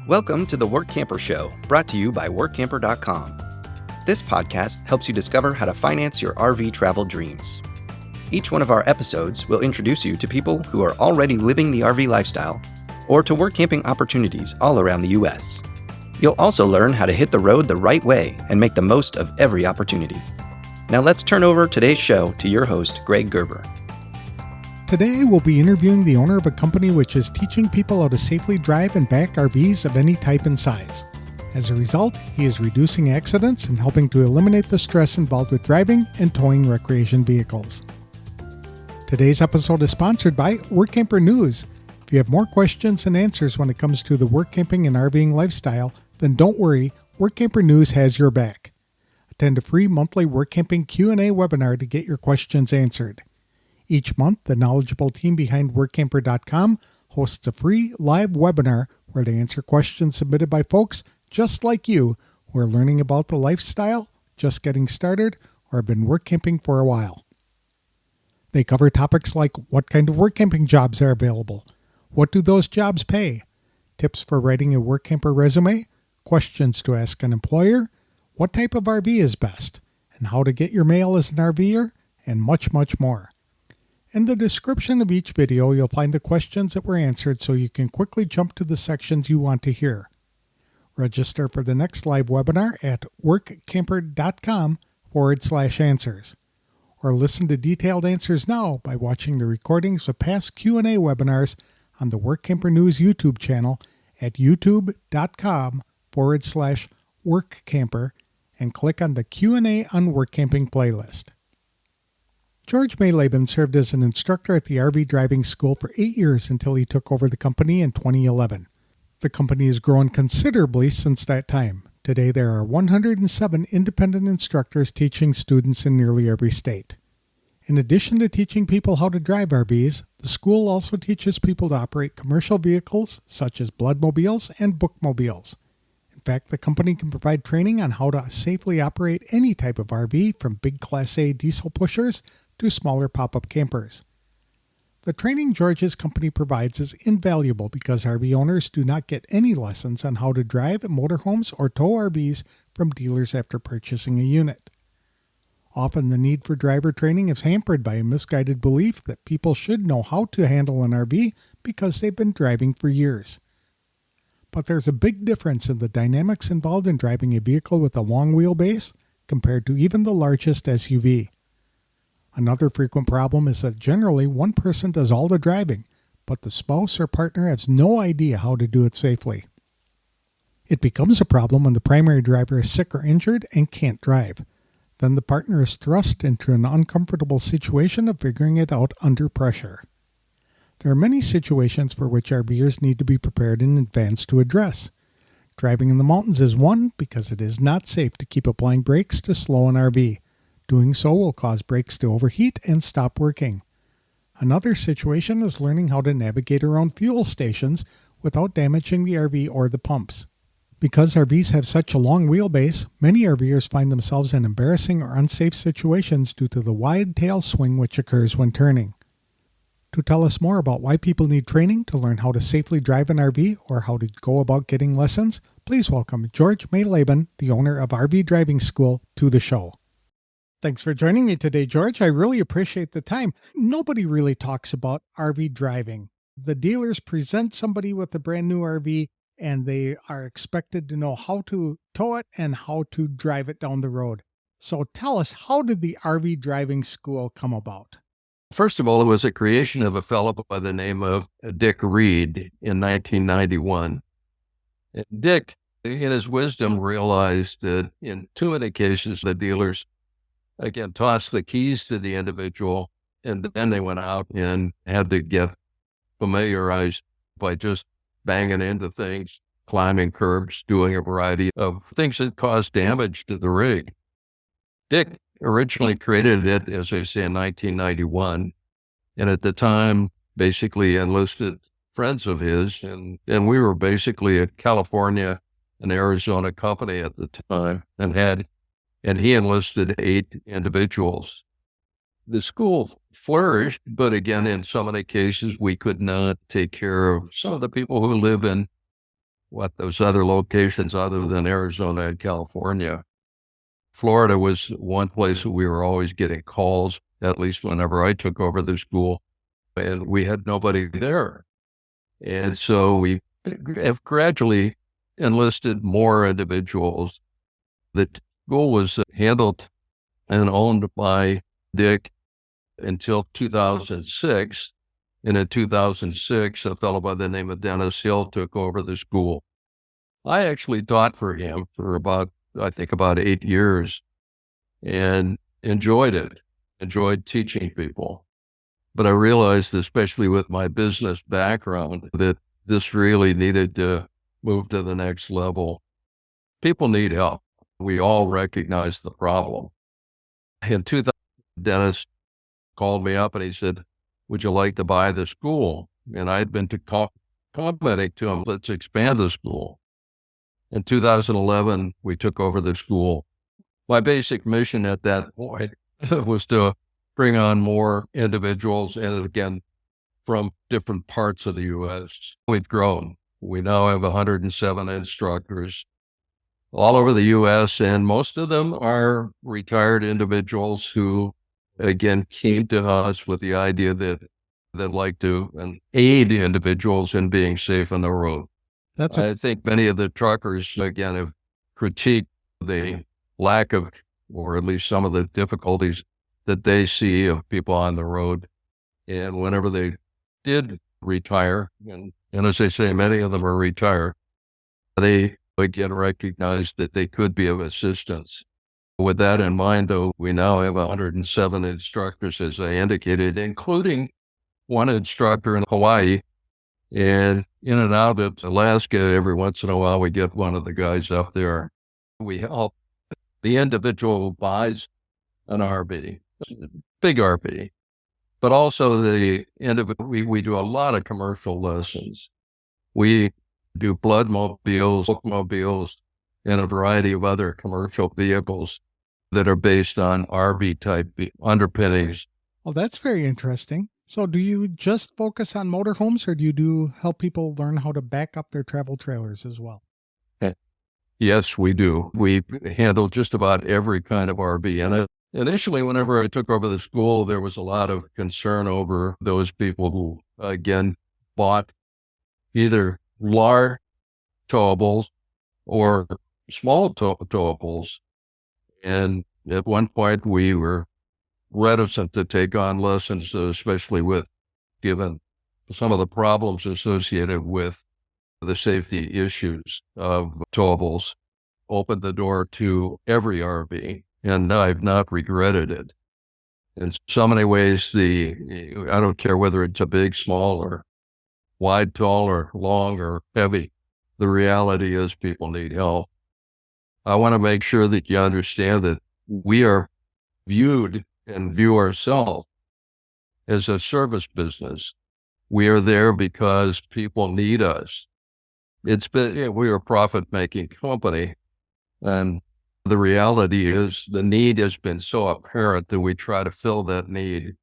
Welcome to the Workamper Show, brought to you by Workamper.com. This podcast helps you discover how to finance your RV travel dreams. Each one of our episodes will introduce you to people who are already living the RV lifestyle or to work camping opportunities all around the U.S. You'll also learn how to hit the road the right way and make the most of every opportunity. Now let's turn over today's show to your host, Greg Gerber. Today, we'll be interviewing the owner of a company which is teaching people how to safely drive and back RVs of any type and size. As a result, he is reducing accidents and helping to eliminate the stress involved with driving and towing recreation vehicles. Today's episode is sponsored by Workamper News. If you have more questions and answers when it comes to the work camping and RVing lifestyle, then don't worry, Workamper News has your back. Attend a free monthly work camping Q&A webinar to get your questions answered. Each month, the knowledgeable team behind Workamper.com hosts a free live webinar where they answer questions submitted by folks just like you who are learning about the lifestyle, just getting started, or have been work camping for a while. They cover topics like what kind of work camping jobs are available, what do those jobs pay, tips for writing a work camper resume, questions to ask an employer, what type of RV is best, and how to get your mail as an RVer, and much, much more. In the description of each video, you'll find the questions that were answered so you can quickly jump to the sections you want to hear. Register for the next live webinar at workamper.com/answers. Or listen to detailed answers now by watching the recordings of past Q&A webinars on the Workamper News YouTube channel at youtube.com/workcamper and click on the Q&A on Work Camping playlist. George Mayleben served as an instructor at the RV driving school for 8 years until he took over the company in 2011. The company has grown considerably since that time. Today there are 107 independent instructors teaching students in nearly every state. In addition to teaching people how to drive RVs, the school also teaches people to operate commercial vehicles such as bloodmobiles and bookmobiles. In fact, the company can provide training on how to safely operate any type of RV from big Class A diesel pushers to smaller pop-up campers. The training George's company provides is invaluable because RV owners do not get any lessons on how to drive motorhomes or tow RVs from dealers after purchasing a unit. Often the need for driver training is hampered by a misguided belief that people should know how to handle an RV because they've been driving for years. But there's a big difference in the dynamics involved in driving a vehicle with a long wheelbase compared to even the largest SUV. Another frequent problem is that generally one person does all the driving, but the spouse or partner has no idea how to do it safely. It becomes a problem when the primary driver is sick or injured and can't drive. Then the partner is thrust into an uncomfortable situation of figuring it out under pressure. There are many situations for which RVers need to be prepared in advance to address. Driving in the mountains is one because it is not safe to keep applying brakes to slow an RV. Doing so will cause brakes to overheat and stop working. Another situation is learning how to navigate around fuel stations without damaging the RV or the pumps. Because RVs have such a long wheelbase, many RVers find themselves in embarrassing or unsafe situations due to the wide tail swing which occurs when turning. To tell us more about why people need training to learn how to safely drive an RV or how to go about getting lessons, please welcome George Mayleben, the owner of RV Driving School, to the show. Thanks for joining me today, George. I really appreciate the time. Nobody really talks about RV driving. The dealers present somebody with a brand new RV and they are expected to know how to tow it and how to drive it down the road. So tell us, how did the RV driving school come about? First of all, it was a creation of a fellow by the name of Dick Reed in 1991. And Dick, in his wisdom, realized that in too many cases, the dealers again, tossed the keys to the individual, and then they went out and had to get familiarized by just banging into things, climbing curbs, doing a variety of things that caused damage to the rig. Dick originally created it, as I say, in 1991, and at the time basically enlisted friends of his, and we were basically a California and Arizona company at the time, and he enlisted 8 individuals. The school flourished, but again, in so many cases, we could not take care of some of the people who live in what those other locations other than Arizona and California. Florida was one place that we were always getting calls, at least whenever I took over the school, and we had nobody there. And so we have gradually enlisted more individuals. The school was handled and owned by Dick until 2006. And in 2006, a fellow by the name of Dennis Hill took over the school. I actually taught for him for about 8 years and enjoyed it, enjoyed teaching people. But I realized, especially with my business background, that this really needed to move to the next level. People need help. We all recognize the problem. In 2000, Dennis called me up and he said, "Would you like to buy the school?" And I had been commenting to him, "Let's expand the school." In 2011, we took over the school. My basic mission at that point was to bring on more individuals, and again, from different parts of the U.S. We've grown. We now have 107 instructors all over the U.S., and most of them are retired individuals who, again, came to us with the idea that they'd like to aid individuals in being safe on the road. I think many of the truckers, again, have critiqued the lack of, or at least some of the difficulties that they see of people on the road. And whenever they did retire, and as I say, many of them are retired, they again recognized that they could be of assistance. With that in mind, though, we now have 107 instructors, as I indicated, including one instructor in Hawaii. And in and out of Alaska, every once in a while, we get one of the guys up there. We help the individual who buys an RV, big RV, but also the individual. We do a lot of commercial lessons. We do bloodmobiles, bookmobiles, and a variety of other commercial vehicles that are based on RV type underpinnings. Oh, that's very interesting. So do you just focus on motorhomes, or do you help people learn how to back up their travel trailers as well? Yes, we do. We handle just about every kind of RV. And initially, whenever I took over the school, there was a lot of concern over those people who, again, bought either large towables or small towables. And at one point, we were reticent to take on lessons, especially given some of the problems associated with the safety issues of towables. Opened the door to every RV, and I've not regretted it. In so many ways, I don't care whether it's a big, small, or wide, tall, or long, or heavy. The reality is people need help. I want to make sure that you understand that we are viewed and view ourselves as a service business. We are there because people need us. We're a profit-making company, and the reality is the need has been so apparent that we try to fill that need.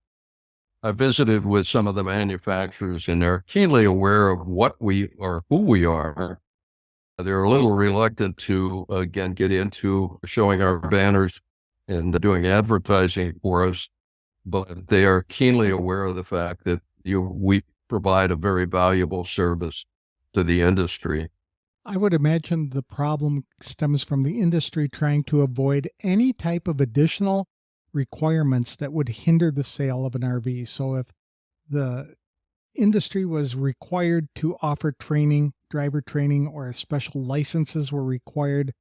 I visited with some of the manufacturers, and they're keenly aware of what we are, who we are. They're a little reluctant to, again, get into showing our banners and doing advertising for us, but they are keenly aware of the fact that we provide a very valuable service to the industry. I would imagine the problem stems from the industry trying to avoid any type of additional requirements that would hinder the sale of an RV. So if the industry was required to offer training, driver training, or special licenses were required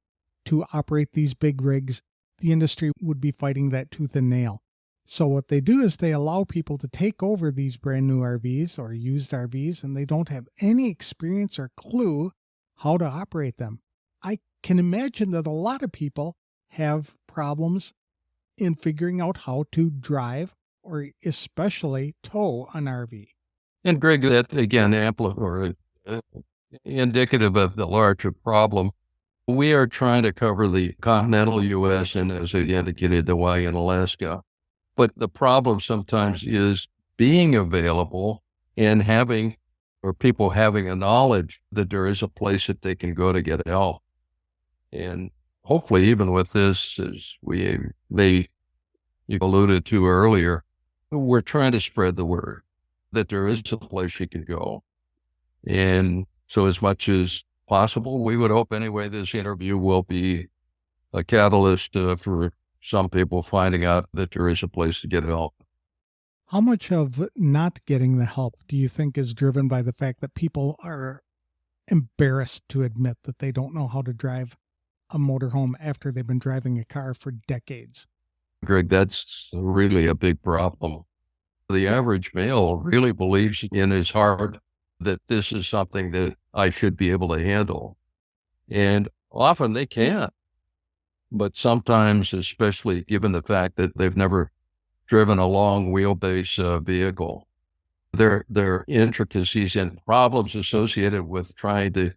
to operate these big rigs, the industry would be fighting that tooth and nail. So what they do is they allow people to take over these brand new RVs or used RVs, and they don't have any experience or clue how to operate them. I can imagine that a lot of people have problems in figuring out how to drive or especially tow an RV. And Greg, that again, indicative of the larger problem. We are trying to cover the continental U.S. and, as I indicated, Hawaii and Alaska. But the problem sometimes is being available and having or people having a knowledge that there is a place that they can go to get help. And hopefully, even with this, as you alluded to earlier, we're trying to spread the word that there is a place you can go. And so as much as possible, we would hope anyway this interview will be a catalyst for some people finding out that there is a place to get help. How much of not getting the help do you think is driven by the fact that people are embarrassed to admit that they don't know how to drive a motorhome after they've been driving a car for decades? Greg, that's really a big problem. The average male really believes in his heart that this is something that I should be able to handle. And often they can't. But sometimes, especially given the fact that they've never driven a long wheelbase vehicle, there are intricacies and problems associated with trying to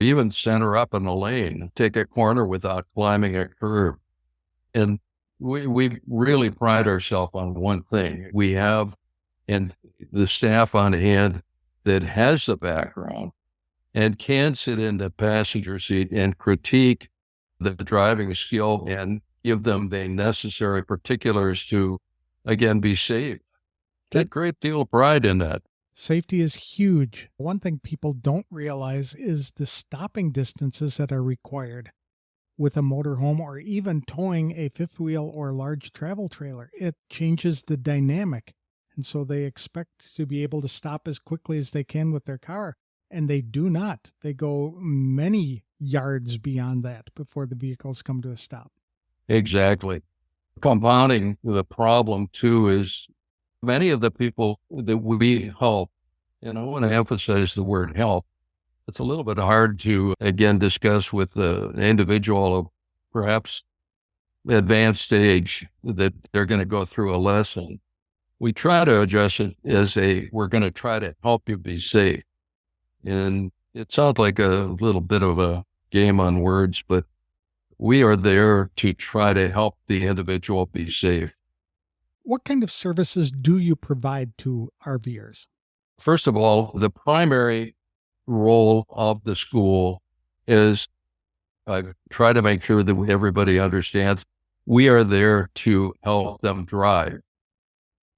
even center up in a lane, take a corner without climbing a curb. And we really pride ourselves on one thing. We have and the staff on hand that has the background and can sit in the passenger seat and critique the driving skill and give them the necessary particulars to, again, be safe. Take a great deal of pride in that. Safety is huge. One thing people don't realize is the stopping distances that are required with a motorhome or even towing a fifth wheel or large travel trailer. It changes the dynamic. And so they expect to be able to stop as quickly as they can with their car. And they do not. They go many yards beyond that before the vehicles come to a stop. Exactly. Compounding the problem, too, is many of the people that we help, and I want to emphasize the word help, it's a little bit hard to, again, discuss with an individual of perhaps advanced age that they're going to go through a lesson. We try to address it as we're going to try to help you be safe. And it sounds like a little bit of a game on words, but we are there to try to help the individual be safe. What kind of services do you provide to RVers? First of all, the primary role of the school is, I try to make sure that everybody understands, we are there to help them drive.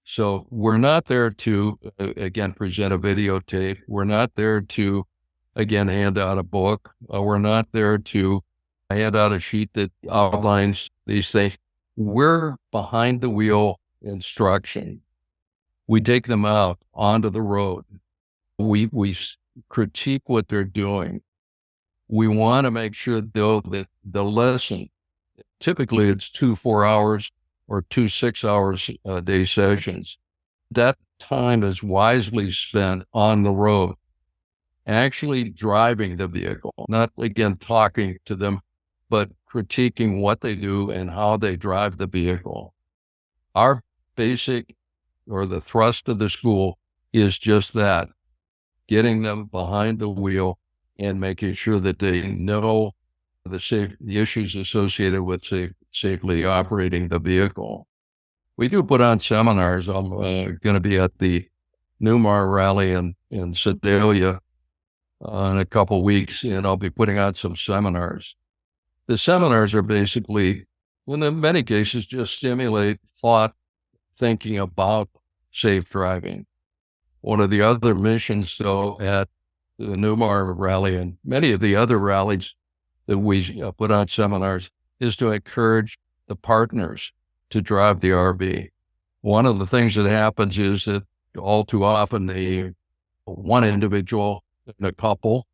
So we're not there to, again, present a videotape. We're not there to, again, hand out a book. We're not there to hand out a sheet that outlines these things. We're behind the wheel instruction. We take them out onto the road. We critique what they're doing. We want to make sure, though, that the lesson, typically it's 2 4-hours or 2 6-hours a day sessions. That time is wisely spent on the road, actually driving the vehicle, not, again, talking to them, but critiquing what they do and how they drive the vehicle. Our basic, or the thrust of the school, is just that, getting them behind the wheel and making sure that they know the issues associated with safely operating the vehicle. We do put on seminars. I'm going to be at the Newmar rally in Sedalia in a couple weeks, and I'll be putting on some seminars. The seminars are basically, and in many cases, just stimulate thought, thinking about safe driving. One of the other missions, though, at the Newmar rally and many of the other rallies that we put on seminars is to encourage the partners to drive the RV. One of the things that happens is that all too often one individual in a couple,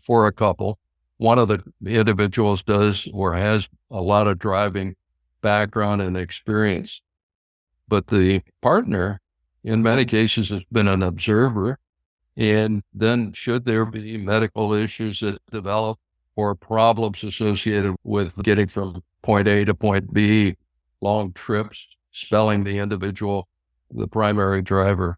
for a couple, one of the individuals does or has a lot of driving background and experience. But the partner, in many cases, has been an observer. And then should there be medical issues that develop or problems associated with getting from point A to point B, long trips, spelling the individual, the primary driver.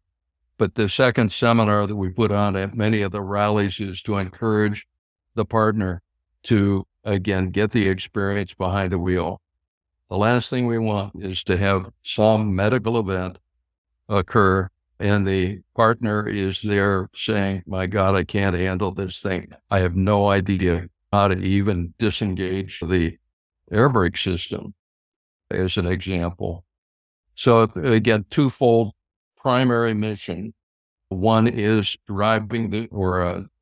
But the second seminar that we put on at many of the rallies is to encourage the partner to, again, get the experience behind the wheel. The last thing we want is to have some medical event occur and the partner is there saying, my God, I can't handle this thing. I have no idea how to even disengage the air brake system, as an example. So again, twofold primary mission. One is driving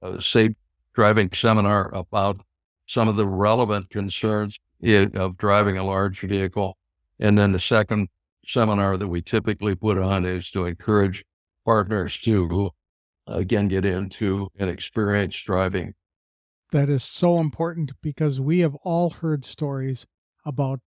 a safe driving seminar about some of the relevant concerns of driving a large vehicle. And then the second seminar that we typically put on is to encourage partners to, again, get into and experience driving. That is so important because we have all heard stories about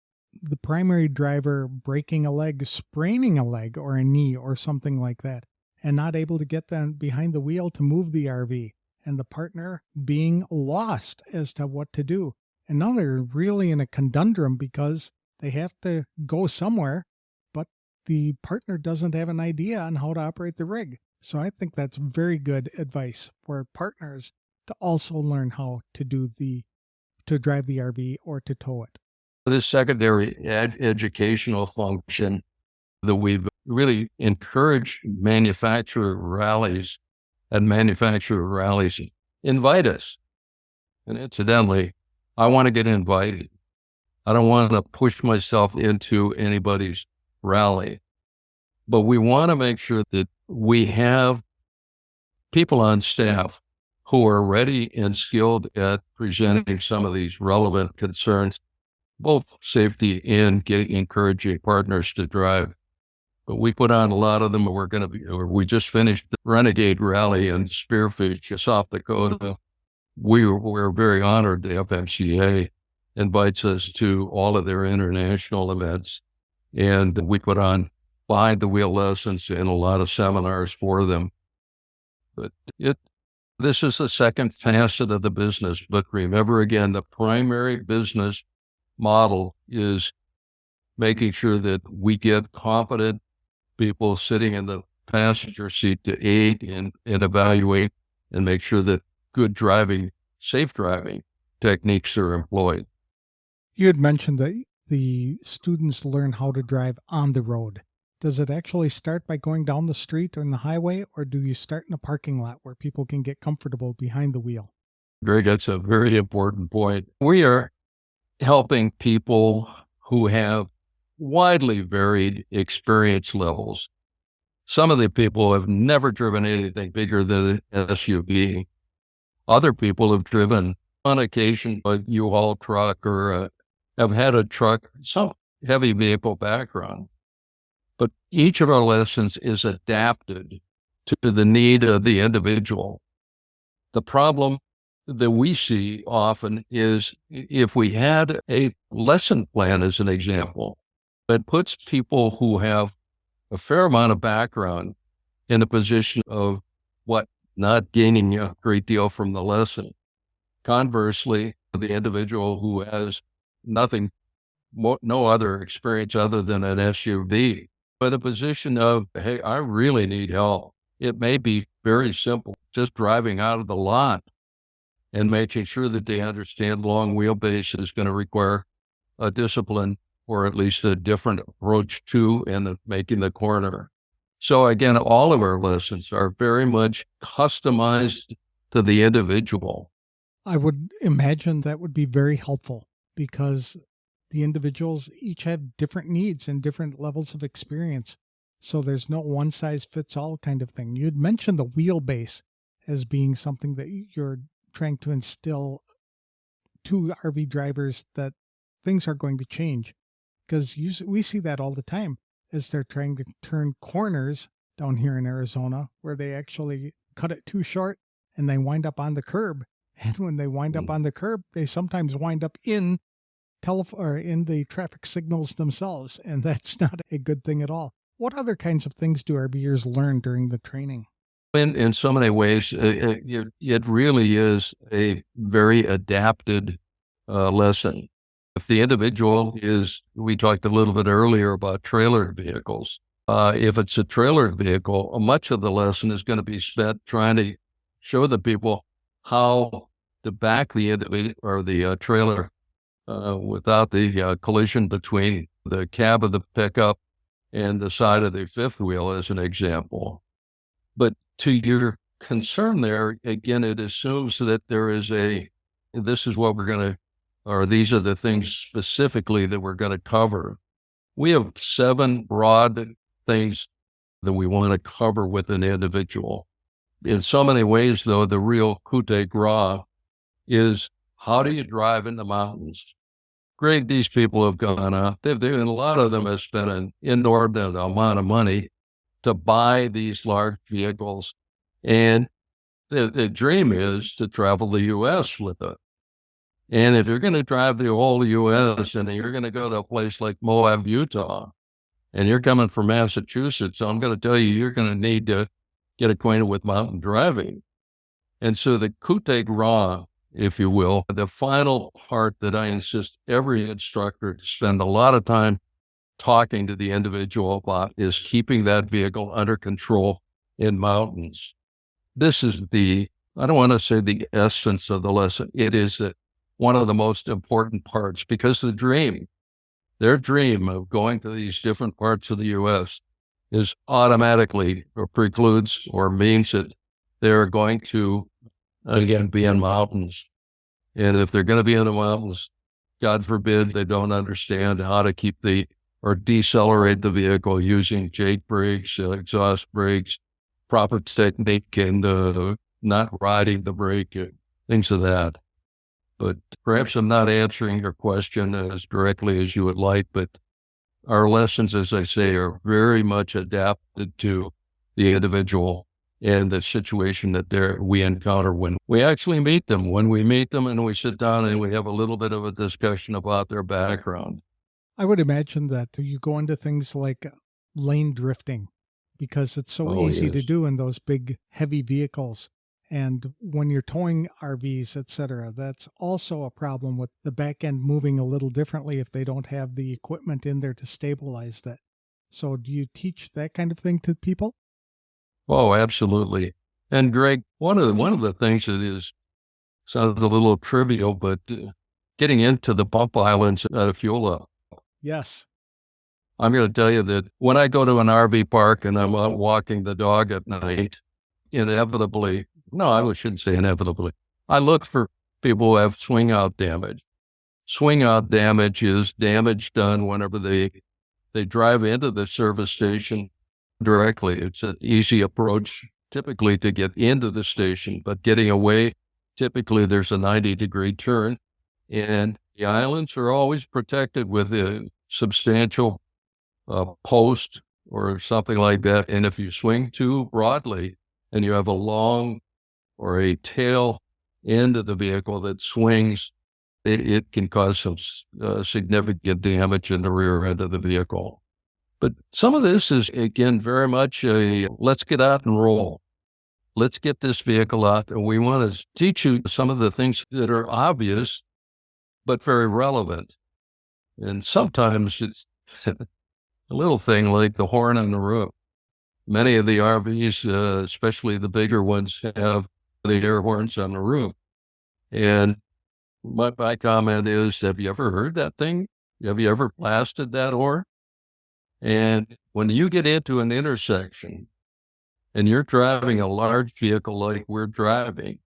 the primary driver breaking a leg, spraining a leg or a knee or something like that, and not able to get them behind the wheel to move the RV, and the partner being lost as to what to do. And now they're really in a conundrum because they have to go somewhere, but the partner doesn't have an idea on how to operate the rig. So I think that's very good advice for partners to also learn how to drive the RV or to tow it. This secondary educational function that we've really encouraged manufacturer rallies invite us. And incidentally, I want to get invited. I don't want to push myself into anybody's rally, but we want to make sure that we have people on staff who are ready and skilled at presenting some of these relevant concerns, both safety and encouraging partners to drive. But we put on a lot of them. We just finished the Renegade Rally in Spearfish, South Dakota. We're very honored the FMCA invites us to all of their international events. And we put on behind the wheel lessons and a lot of seminars for them. But this is the second facet of the business. But remember, again, the primary business model is making sure that we get competent people sitting in the passenger seat to aid and evaluate and make sure that good driving, safe driving techniques are employed. You had mentioned that the students learn how to drive on the road. Does it actually start by going down the street or in the highway, or do you start in a parking lot where people can get comfortable behind the wheel? Greg, that's a very important point. We are helping people who have widely varied experience levels. Some of the people have never driven anything bigger than an SUV. Other people have driven, on occasion, a U-Haul truck or have had a truck, some heavy vehicle background. But each of our lessons is adapted to the need of the individual. The problem that we see often is if we had a lesson plan, as an example, that puts people who have a fair amount of background in a position of not gaining a great deal from the lesson. Conversely, the individual who has no other experience other than an SUV, but a position of, hey, I really need help. It may be very simple, just driving out of the lot and making sure that they understand long wheelbase is going to require a discipline or at least a different approach to and making the corner. So again, all of our lessons are very much customized to the individual. I would imagine that would be very helpful because the individuals each have different needs and different levels of experience. So there's no one size fits all kind of thing. You'd mentioned the wheelbase as being something that you're trying to instill to RV drivers, that things are going to change, because we see that all the time as they're trying to turn corners down here in Arizona where they actually cut it too short and they wind up on the curb. And when they wind up on the curb, they sometimes wind up in the traffic signals themselves, and that's not a good thing at all. What other kinds of things do RVers learn during the training? In so many ways, it really is a very adapted lesson. If the individual we talked a little bit earlier about trailered vehicles. If it's a trailered vehicle, much of the lesson is going to be spent trying to show the people how to back the individual or the trailer without the collision between the cab of the pickup and the side of the fifth wheel, as an example. But to your concern there, again, it assumes that this is what we're going to, or these are the things specifically that we're going to cover. We have 7 broad things that we want to cover with an individual. In so many ways, though, the real coup de grace is, how do you drive in the mountains? Greg, these people have gone out. And a lot of them have spent an inordinate amount of money to buy these large vehicles. And the dream is to travel the U.S. with it. And if you're going to drive the whole U.S. and you're going to go to a place like Moab, Utah, and you're coming from Massachusetts, I'm going to tell you, you're going to need to get acquainted with mountain driving. And so the coup de grace, if you will, the final part that I insist every instructor to spend a lot of time talking to the individual about is keeping that vehicle under control in mountains. This is I don't want to say the essence of the lesson. It is one of the most important parts, because their dream of going to these different parts of the U.S. is automatically or precludes or means that they're going to, again, be in mountains. And if they're going to be in the mountains, God forbid they don't understand how to or decelerate the vehicle using jake brakes, exhaust brakes, proper technique, and not riding the brake, things of that. But perhaps I'm not answering your question as directly as you would like, but our lessons, as I say, are very much adapted to the individual and the situation that we encounter when we actually meet them. When we meet them and we sit down and we have a little bit of a discussion about their background. I would imagine that you go into things like lane drifting, because it's so easy to do in those big, heavy vehicles. And when you're towing RVs, etc., that's also a problem with the back end moving a little differently if they don't have the equipment in there to stabilize that. So do you teach that kind of thing to people? Oh, absolutely. And Greg, one of the things that sounds a little trivial, but getting into the bump islands at a fuel up. Yes. I'm going to tell you that when I go to an RV park and I'm out walking the dog at night, inevitably, no, I shouldn't say inevitably, I look for people who have swing out damage. Swing out damage is damage done whenever they drive into the service station directly. It's an easy approach typically to get into the station, but getting away, typically there's a 90-degree turn, and the islands are always protected with a substantial post or something like that. And if you swing too broadly and you have a long or a tail end of the vehicle that swings, it can cause some significant damage in the rear end of the vehicle. But some of this is, again, very much let's get out and roll. Let's get this vehicle out. And we want to teach you some of the things that are obvious, but very relevant. And sometimes it's a little thing like the horn on the roof. Many of the RVs, especially the bigger ones, have the air horns on the roof. And my comment is, have you ever heard that thing? Have you ever blasted that horn? And when you get into an intersection and you're driving a large vehicle like we're driving,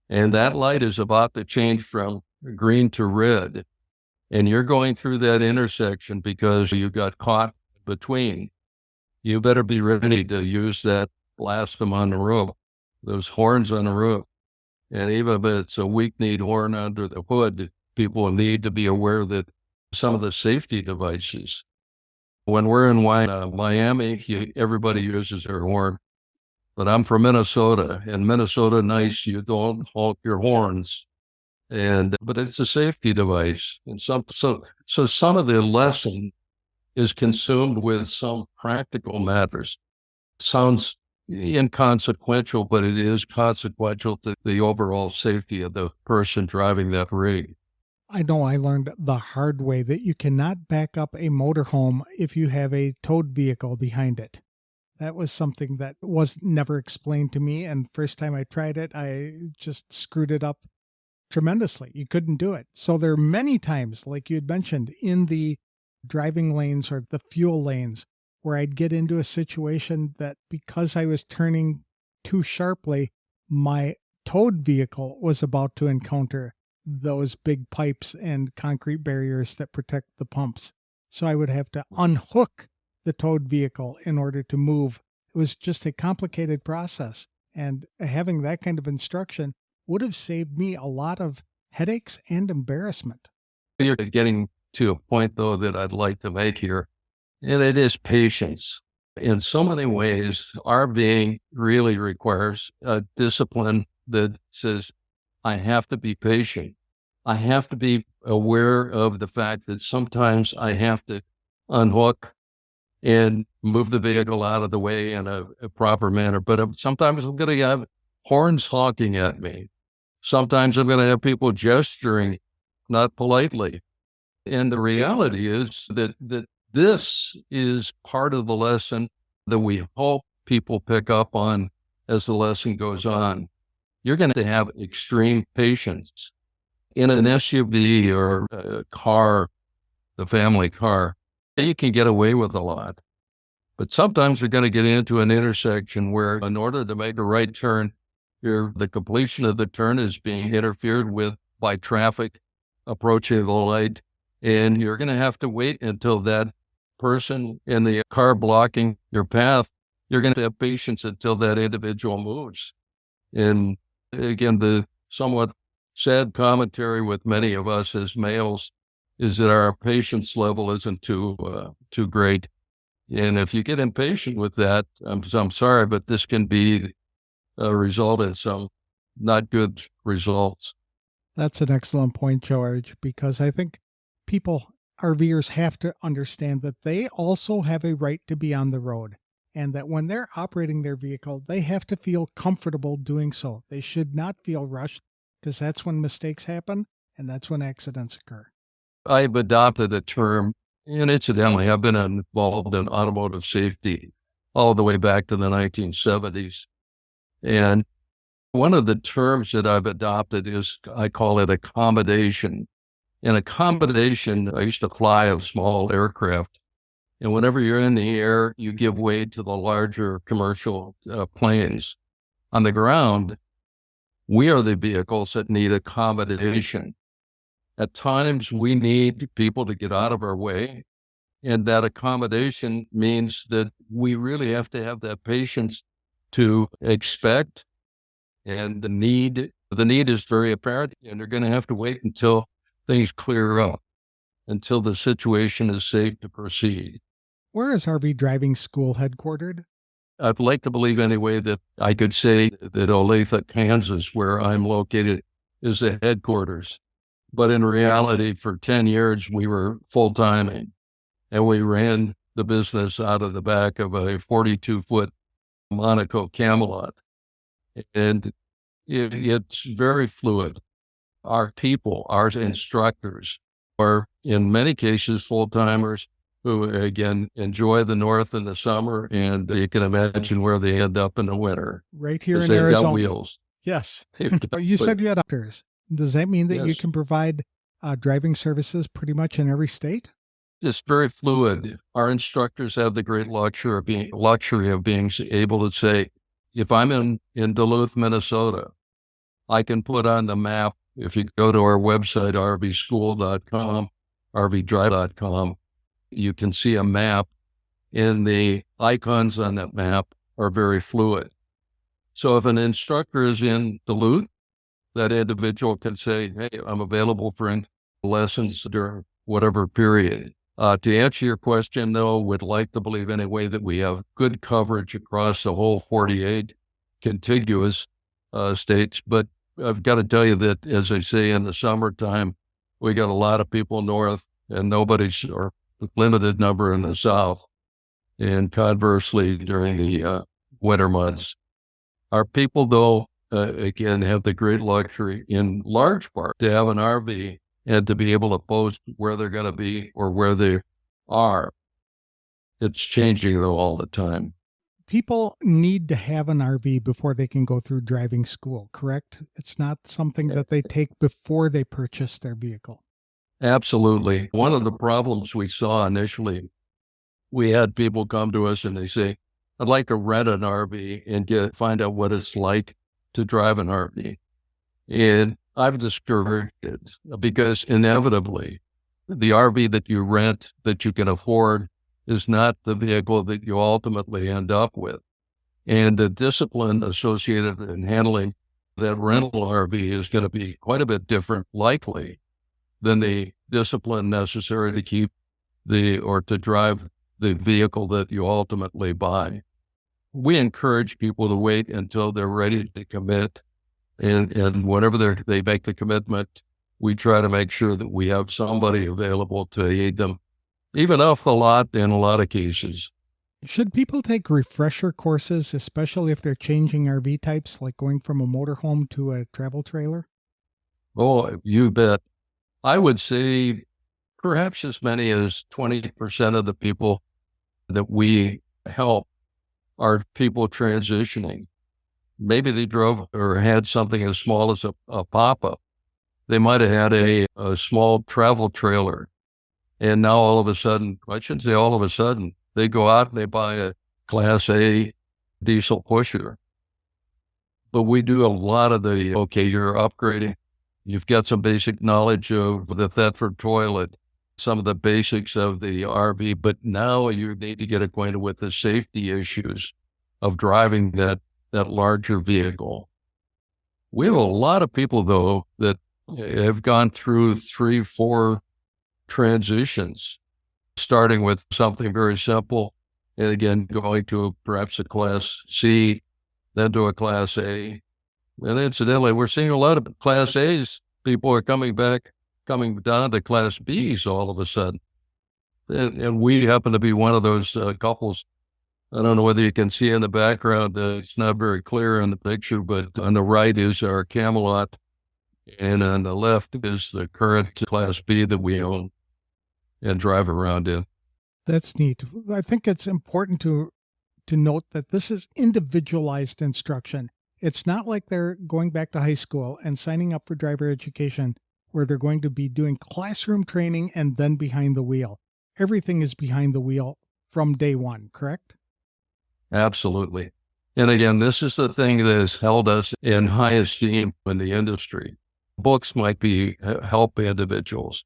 and that light is about to change from green to red, and you're going through that intersection because you got caught between, you better be ready to use that, blast them on the roof, those horns on the roof. And even if it's a weak-kneed horn under the hood, people need to be aware that some of the safety devices. When we're in Miami, everybody uses their horn. But I'm from Minnesota, and Minnesota nice, you don't honk your horns. But it's a safety device. And so some of the lesson is consumed with some practical matters. Sounds inconsequential, but it is consequential to the overall safety of the person driving that rig. I know I learned the hard way that you cannot back up a motorhome if you have a towed vehicle behind it. That was something that was never explained to me, and first time I tried it, I just screwed it up tremendously. You couldn't do it. So there are many times, like you had mentioned, in the driving lanes or the fuel lanes, where I'd get into a situation that because I was turning too sharply, my towed vehicle was about to encounter those big pipes and concrete barriers that protect the pumps. So I would have to unhook the towed vehicle in order to move. It was just a complicated process. And having that kind of instruction would have saved me a lot of headaches and embarrassment. You're getting to a point, though, that I'd like to make here, and it is patience. In so many ways, RVing really requires a discipline that says, I have to be patient. I have to be aware of the fact that sometimes I have to unhook and move the vehicle out of the way in a proper manner. But sometimes I'm going to have horns honking at me. Sometimes I'm going to have people gesturing, not politely. And the reality is that this is part of the lesson that we hope people pick up on as the lesson goes on. You're going to have extreme patience. In an SUV or a car, the family car, you can get away with a lot. But sometimes you're going to get into an intersection where in order to make a right turn, the completion of the turn is being interfered with by traffic approaching the light. And you're going to have to wait until that person in the car blocking your path, you're going to have patience until that individual moves. And again, the somewhat sad commentary with many of us as males is that our patience level isn't too great. And if you get impatient with that, I'm sorry, but this can be a result in some not good results. That's an excellent point, George, because I think RVers have to understand that they also have a right to be on the road, and that when they're operating their vehicle, they have to feel comfortable doing so. They should not feel rushed, because that's when mistakes happen and that's when accidents occur. I've adopted a term, and incidentally, I've been involved in automotive safety all the way back to the 1970s. And one of the terms that I've adopted is, I call it accommodation. In accommodation, I used to fly a small aircraft. And whenever you're in the air, you give way to the larger commercial planes. On the ground, we are the vehicles that need accommodation. At times, we need people to get out of our way. And that accommodation means that we really have to have that patience to expect. And the need is very apparent, and they're going to have to wait until things clear up, until the situation is safe to proceed. Where is RV Driving School headquartered? I'd like to believe anyway that I could say that Olathe, Kansas, where I'm located, is the headquarters. But in reality, for 10 years, we were full-time, and we ran the business out of the back of a 42-foot Monaco Camelot. And it's very fluid. Our people, our instructors, are in many cases full-timers who, again, enjoy the North in the summer, and you can imagine where they end up in the winter. Right here in Arizona. Got wheels. Yes. You said you had doctors. Does that mean that you can provide driving services pretty much in every state? It's very fluid. Our instructors have the great luxury of being able to say, if I'm in Duluth, Minnesota, I can put on the map. If you go to our website, rvschool.com, rvdrive.com, you can see a map, and the icons on that map are very fluid. So if an instructor is in Duluth, that individual can say, hey, I'm available for lessons during whatever period. To answer your question, though, would like to believe anyway that we have good coverage across the whole 48 contiguous states. But I've got to tell you that, as I say, in the summertime, we got a lot of people north and or limited number in the south. And conversely, during the winter months, our people, though, again, have the great luxury in large part to have an RV and to be able to post where they're going to be or where they are. It's changing, though, all the time. People need to have an RV before they can go through driving school, correct? It's not something that they take before they purchase their vehicle. Absolutely. One of the problems we saw initially We had people come to us and they say, I'd like to rent an RV and find out what it's like to drive an RV. And I've discovered it because inevitably the RV that you rent that you can afford is not the vehicle that you ultimately end up with. And the discipline associated in handling that rental RV is going to be quite a bit different, likely, than the discipline necessary to keep to drive the vehicle that you ultimately buy. We encourage people to wait until they're ready to commit. And whenever they make the commitment, we try to make sure that we have somebody available to aid them, even off the lot in a lot of cases. Should people take refresher courses, especially if they're changing RV types, like going from a motorhome to a travel trailer? Oh, you bet. I would say perhaps as many as 20% of the people that we help are people transitioning. Maybe they drove or had something as small as a pop-up. They might have had a small travel trailer. And now all of a sudden, I shouldn't say all of a sudden, they go out and they buy a Class A diesel pusher. But we do a lot of you're upgrading. You've got some basic knowledge of the Thetford toilet, some of the basics of the RV, but now you need to get acquainted with the safety issues of driving that larger vehicle. We have a lot of people, though, that have gone through 3-4 transitions, starting with something very simple, and again, going to perhaps a Class C, then to a Class A. And incidentally, we're seeing a lot of Class A's. People are coming down to Class B's all of a sudden. And we happen to be one of those couples. I don't know whether you can see in the background, it's not very clear in the picture, but on the right is our Camelot, and on the left is the current Class B that we own and drive around in. That's neat. I think it's important to note that this is individualized instruction. It's not like they're going back to high school and signing up for driver education where they're going to be doing classroom training and then behind the wheel. Everything is behind the wheel from day one, correct? Absolutely. And again, this is the thing that has held us in high esteem in the industry. Books might help individuals,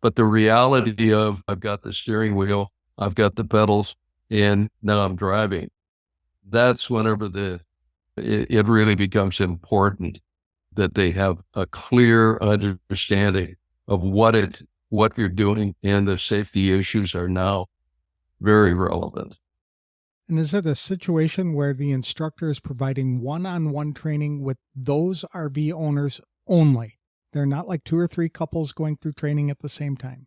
but the reality of I've got the steering wheel, I've got the pedals, and now I'm driving. That's whenever it really becomes important that they have a clear understanding of what you're doing, and the safety issues are now very relevant. And is it a situation where the instructor is providing one-on-one training with those RV owners only? They're not like 2 or 3 couples going through training at the same time?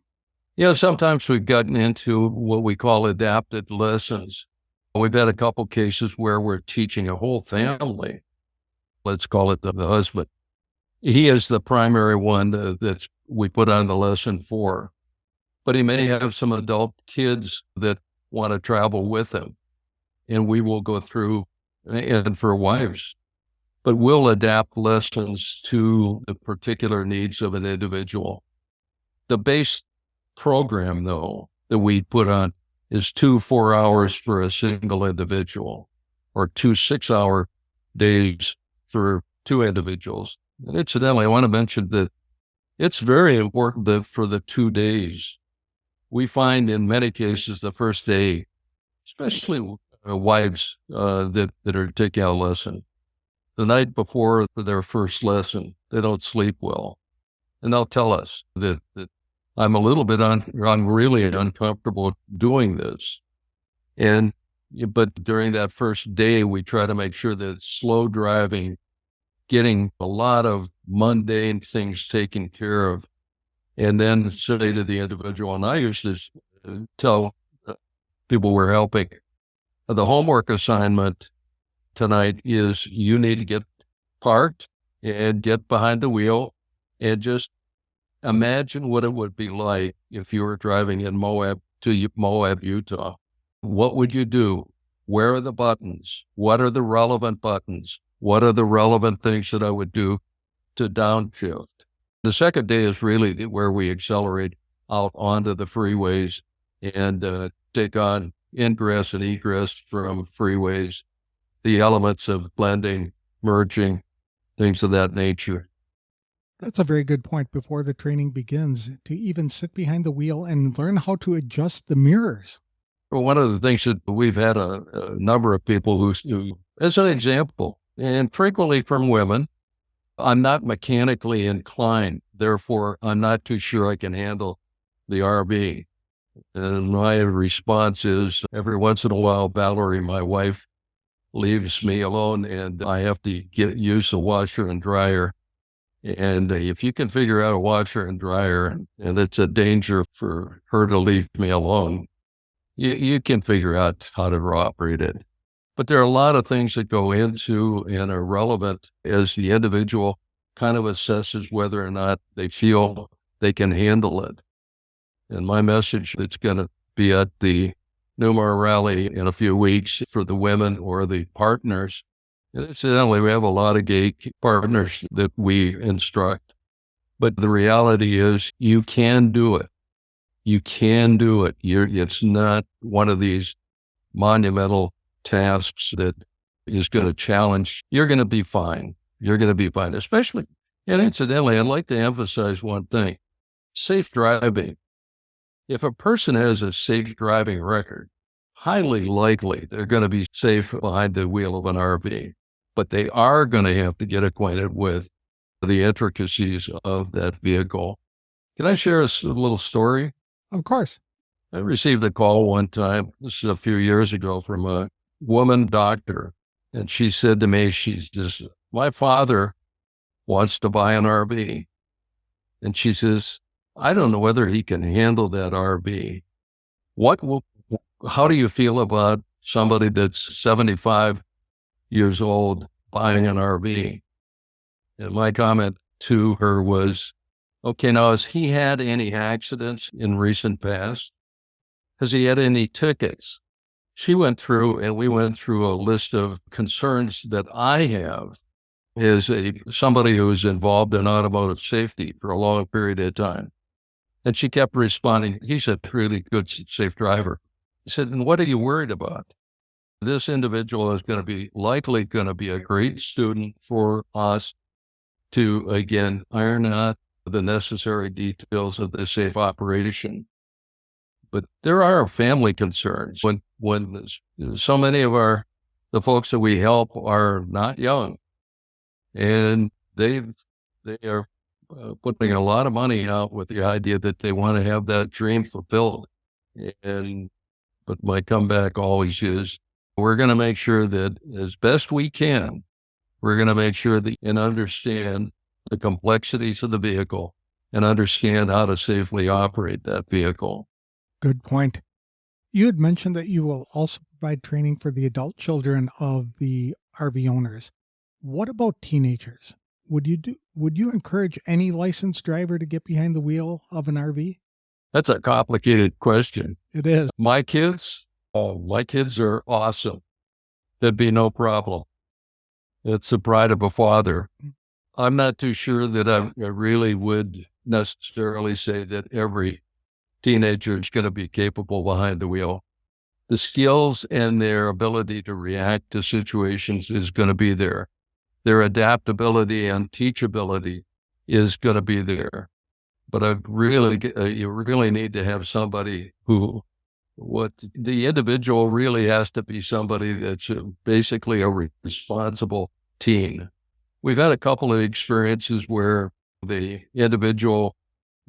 Yeah, sometimes we've gotten into what we call adapted lessons. We've had a couple cases where we're teaching a whole family. Let's call it the husband. He is the primary one that we put on the lesson for, but he may have some adult kids that want to travel with him, and we will go through, and for wives, but we'll adapt lessons to the particular needs of an individual. The base program, though, that we put on is 2 4-hours for a single individual, or 2 6-hour days for 2 individuals. And incidentally, I want to mention that it's very important that for the 2 days, we find in many cases the first day, especially wives that are taking a lesson, the night before their first lesson, they don't sleep well. And they'll tell us that I'm a little bit I'm really uncomfortable doing this. But during that first day, we try to make sure that it's slow driving, getting a lot of mundane things taken care of, and then say to the individual, and I used to tell people we're helping, the homework assignment tonight is you need to get parked and get behind the wheel and just imagine what it would be like if you were driving in Moab, Utah. What would you do? Where are the buttons? What are the relevant buttons? What are the relevant things that I would do to downshift? The second day is really where we accelerate out onto the freeways and take on ingress and egress from freeways, the elements of blending, merging, things of that nature. That's a very good point before the training begins, to even sit behind the wheel and learn how to adjust the mirrors. Well, one of the things that we've had a number of people who, as an example, and frequently from women, I'm not mechanically inclined, therefore I'm not too sure I can handle the RV. And my response is, every once in a while, Valerie, my wife, leaves me alone and I have to use a washer and dryer. And if you can figure out a washer and dryer, and it's a danger for her to leave me alone, you can figure out how to operate it. But there are a lot of things that go into and are relevant as the individual kind of assesses whether or not they feel they can handle it. And my message that's going to be at the Newmar rally in a few weeks for the women or the partners. Incidentally, we have a lot of gay partners that we instruct. But the reality is you can do it. You can do it. It's not one of these monumental tasks that is going to challenge. You're going to be fine. You're going to be fine, especially, and incidentally, I'd like to emphasize one thing, safe driving. If a person has a safe driving record, highly likely they're going to be safe behind the wheel of an RV, but they are going to have to get acquainted with the intricacies of that vehicle. Can I share a little story? Of course. I received a call one time, this is a few years ago, from a woman doctor, and she said to me, my father wants to buy an RV. And she says, I don't know whether he can handle that RV. How do you feel about somebody that's 75 years old buying an RV? And my comment to her was, okay, now, has he had any accidents in recent past? Has he had any tickets? She went through, and we went through a list of concerns that I have as somebody who is involved in automotive safety for a long period of time. And she kept responding, he's a really good, safe driver. I said, and what are you worried about? This individual is likely going to be a great student for us to, again, iron out the necessary details of the safe operation. But there are family concerns when so many of the folks that we help are not young, and they are putting a lot of money out with the idea that they want to have that dream fulfilled. But my comeback always is, we're going to make sure that as best we can, we're going to make sure that you can understand the complexities of the vehicle and understand how to safely operate that vehicle. Good point. You had mentioned that you will also provide training for the adult children of the RV owners. What about teenagers? Would you encourage any licensed driver to get behind the wheel of an RV? That's a complicated question. It is. My kids are awesome. There'd be no problem. It's the pride of a father. I'm not too sure that I really would necessarily say that every teenager is going to be capable behind the wheel. The skills and their ability to react to situations is going to be there. Their adaptability and teachability is going to be there. But you really need to have somebody the individual really has to be somebody that's basically a responsible teen. We've had a couple of experiences where the individual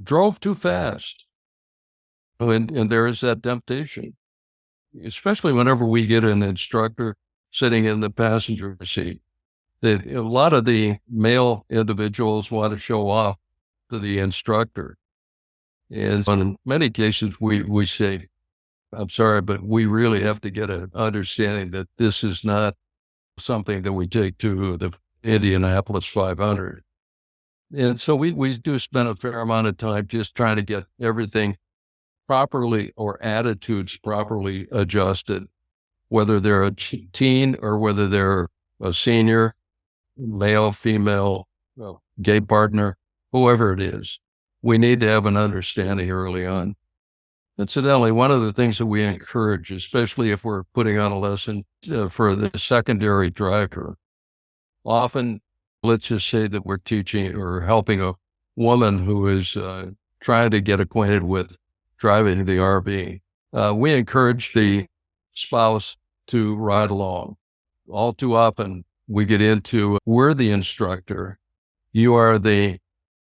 drove too fast. And there is that temptation, especially whenever we get an instructor sitting in the passenger seat. That a lot of the male individuals want to show off to the instructor. And in many cases, we say, I'm sorry, but we really have to get an understanding that this is not something that we take to the Indianapolis 500. And so we do spend a fair amount of time just trying to get everything properly or attitudes properly adjusted, whether they're a teen or whether they're a senior, male, female, gay partner, whoever it is. We need to have an understanding early on. Incidentally, one of the things that we encourage, especially if we're putting on a lesson for the secondary driver, often, let's just say that we're teaching or helping a woman who is trying to get acquainted with driving the RV. We encourage the spouse to ride along. All too often, we get into, we're the instructor, you are the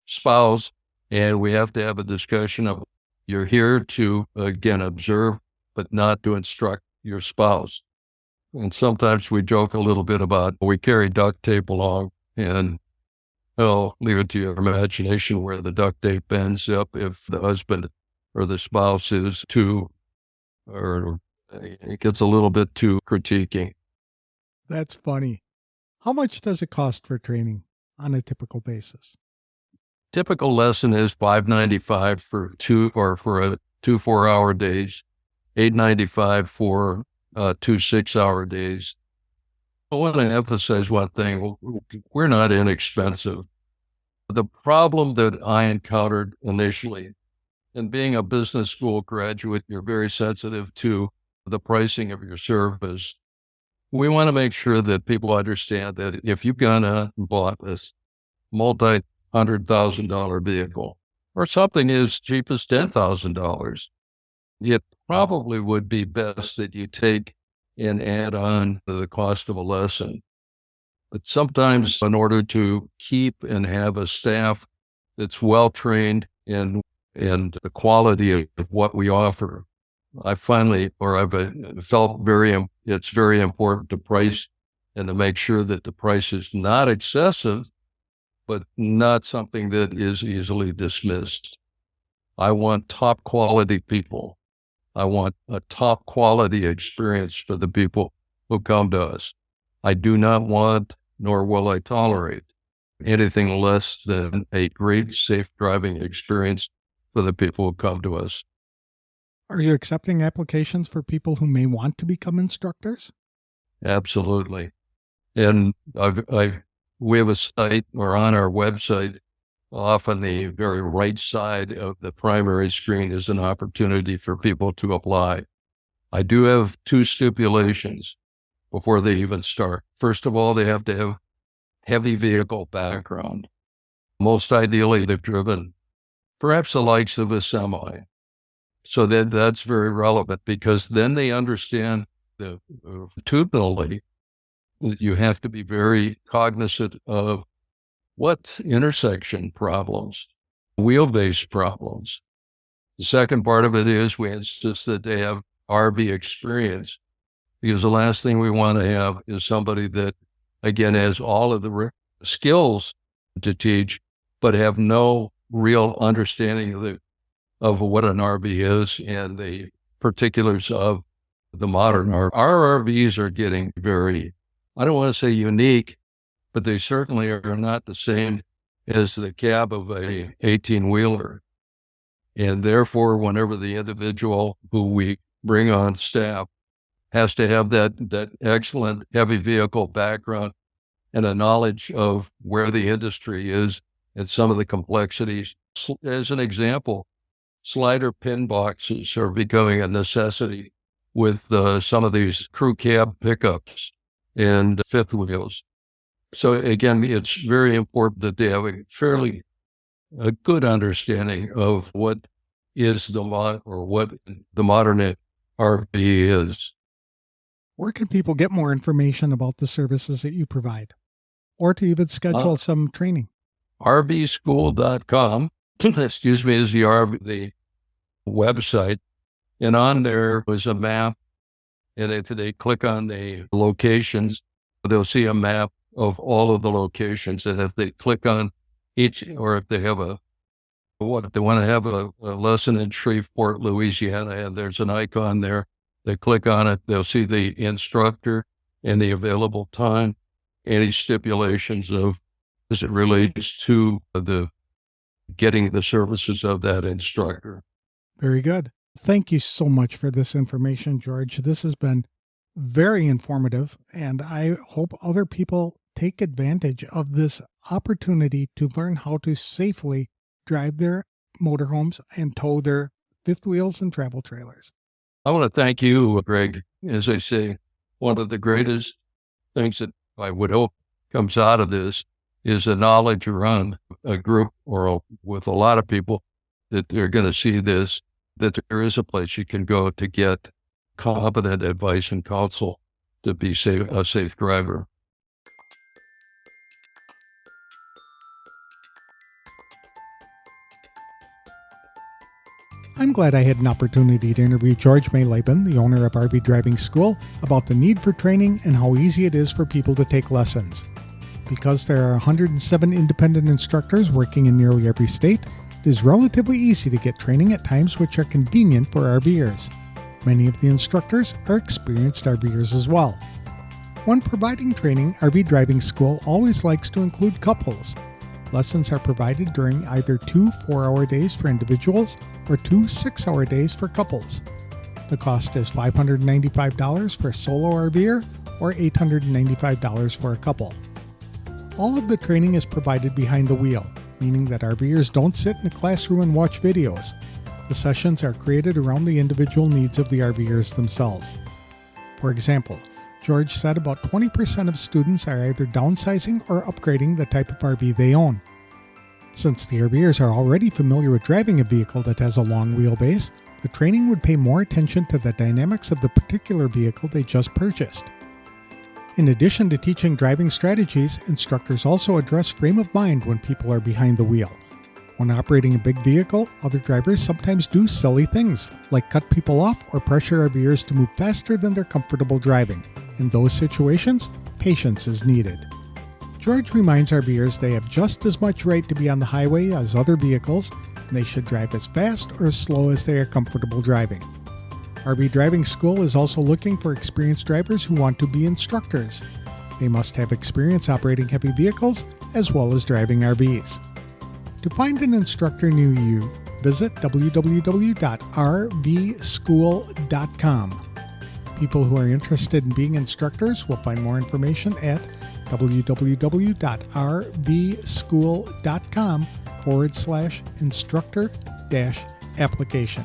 spouse, and we have to have a discussion of, you're here to, again, observe, but not to instruct your spouse. And sometimes we joke a little bit about, we carry duct tape along, and I'll leave it to your imagination where the duct tape ends up if the husband or the spouse is too, or it gets a little bit too critiquing. That's funny. How much does it cost for training on a typical basis? Typical lesson is $5.95 for 2 4-hour days, $8.95 for 2 6-hour days. I want to emphasize one thing. We're not inexpensive. The problem that I encountered initially, and being a business school graduate, you're very sensitive to the pricing of your service. We want to make sure that people understand that if you've gone out and bought this multi-$100,000 vehicle or something as cheap as $10,000, it probably would be best that you take and add on to the cost of a lesson. But sometimes in order to keep and have a staff that's well-trained in the quality of what we offer, I've felt it's very important to price and to make sure that the price is not excessive, but not something that is easily dismissed. I want top quality people. I want a top quality experience for the people who come to us. I do not want, nor will I tolerate, anything less than a great, safe driving experience for the people who come to us. Are you accepting applications for people who may want to become instructors? Absolutely. And we have a site, or on our website, off on the very right side of the primary screen is an opportunity for people to apply. I do have 2 stipulations before they even start. First of all, they have to have heavy vehicle background. Most ideally, they've driven perhaps the likes of a semi. So that's very relevant, because then they understand attitudinally that you have to be very cognizant of what's intersection problems, wheelbase problems. The second part of it is we insist that they have RV experience, because the last thing we want to have is somebody that, again, has all of the skills to teach, but have no real understanding of what an RV is and the particulars of the modern RV. Our RVs are getting very, I don't want to say unique, but they certainly are not the same as the cab of a 18-wheeler. And therefore, whenever the individual who we bring on staff has to have that excellent heavy vehicle background and a knowledge of where the industry is and some of the complexities. As an example, slider pin boxes are becoming a necessity with some of these crew cab pickups and fifth wheels. So again, it's very important that they have a good understanding of what the modern RV is. Where can people get more information about the services that you provide, or to even schedule some training? RVschool.com, is the website. And on there was a map. And if they click on the locations, they'll see a map of all of the locations. And if they click on each, or if they have if they want to have a lesson in Shreveport, Louisiana, and there's an icon there, they click on it, they'll see the instructor and the available time, any stipulations as it relates to getting the services of that instructor. Very good. Thank you so much for this information, George. This has been very informative, and I hope other people take advantage of this opportunity to learn how to safely drive their motorhomes and tow their fifth wheels, and travel trailers. I want to thank you, Greg. As I say, one of the greatest things that I would hope comes out of this is a knowledge around a group or with a lot of people that they're going to see this, that there is a place you can go to get competent advice and counsel to be a safe driver. I'm glad I had an opportunity to interview George Mayleben, the owner of RV Driving School, about the need for training and how easy it is for people to take lessons. Because there are 107 independent instructors working in nearly every state, it is relatively easy to get training at times which are convenient for RVers. Many of the instructors are experienced RVers as well. When providing training, RV Driving School always likes to include couples. Lessons are provided during either 2 4-hour days for individuals or 2 6-hour days for couples. The cost is $595 for a solo RVer or $895 for a couple. All of the training is provided behind the wheel, meaning that RVers don't sit in a classroom and watch videos. The sessions are created around the individual needs of the RVers themselves. For example, George said about 20% of students are either downsizing or upgrading the type of RV they own. Since the RVers are already familiar with driving a vehicle that has a long wheelbase, the training would pay more attention to the dynamics of the particular vehicle they just purchased. In addition to teaching driving strategies, instructors also address frame of mind when people are behind the wheel. When operating a big vehicle, other drivers sometimes do silly things, like cut people off or pressure RVers to move faster than they're comfortable driving. In those situations, patience is needed. George reminds RVers they have just as much right to be on the highway as other vehicles, and they should drive as fast or as slow as they are comfortable driving. RV Driving School is also looking for experienced drivers who want to be instructors. They must have experience operating heavy vehicles as well as driving RVs. To find an instructor near you, visit www.rvschool.com. People who are interested in being instructors will find more information at www.rvschool.com/instructor-application.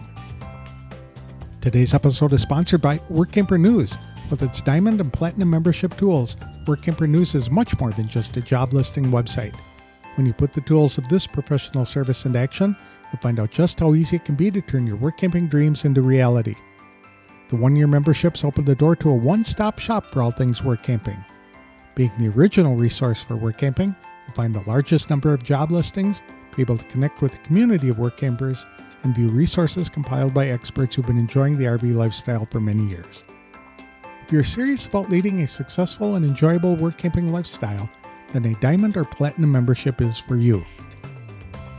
Today's episode is sponsored by Workamper News. With its Diamond and Platinum membership tools, Workamper News is much more than just a job listing website. When you put the tools of this professional service into action, you'll find out just how easy it can be to turn your work camping dreams into reality. The one-year memberships open the door to a one-stop shop for all things work camping. Being the original resource for work camping, you'll find the largest number of job listings, be able to connect with a community of work campers, and view resources compiled by experts who've been enjoying the RV lifestyle for many years. If you're serious about leading a successful and enjoyable work camping lifestyle, then a Diamond or Platinum membership is for you.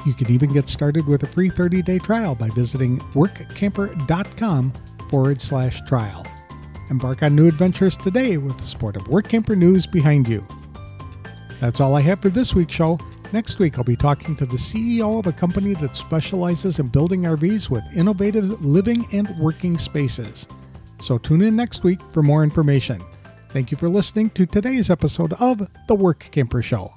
You can even get started with a free 30-day trial by visiting workamper.com/trial. Embark on new adventures today with the support of Workamper News behind you. That's all I have for this week's show. Next week, I'll be talking to the CEO of a company that specializes in building RVs with innovative living and working spaces. So tune in next week for more information. Thank you for listening to today's episode of The Workamper Show.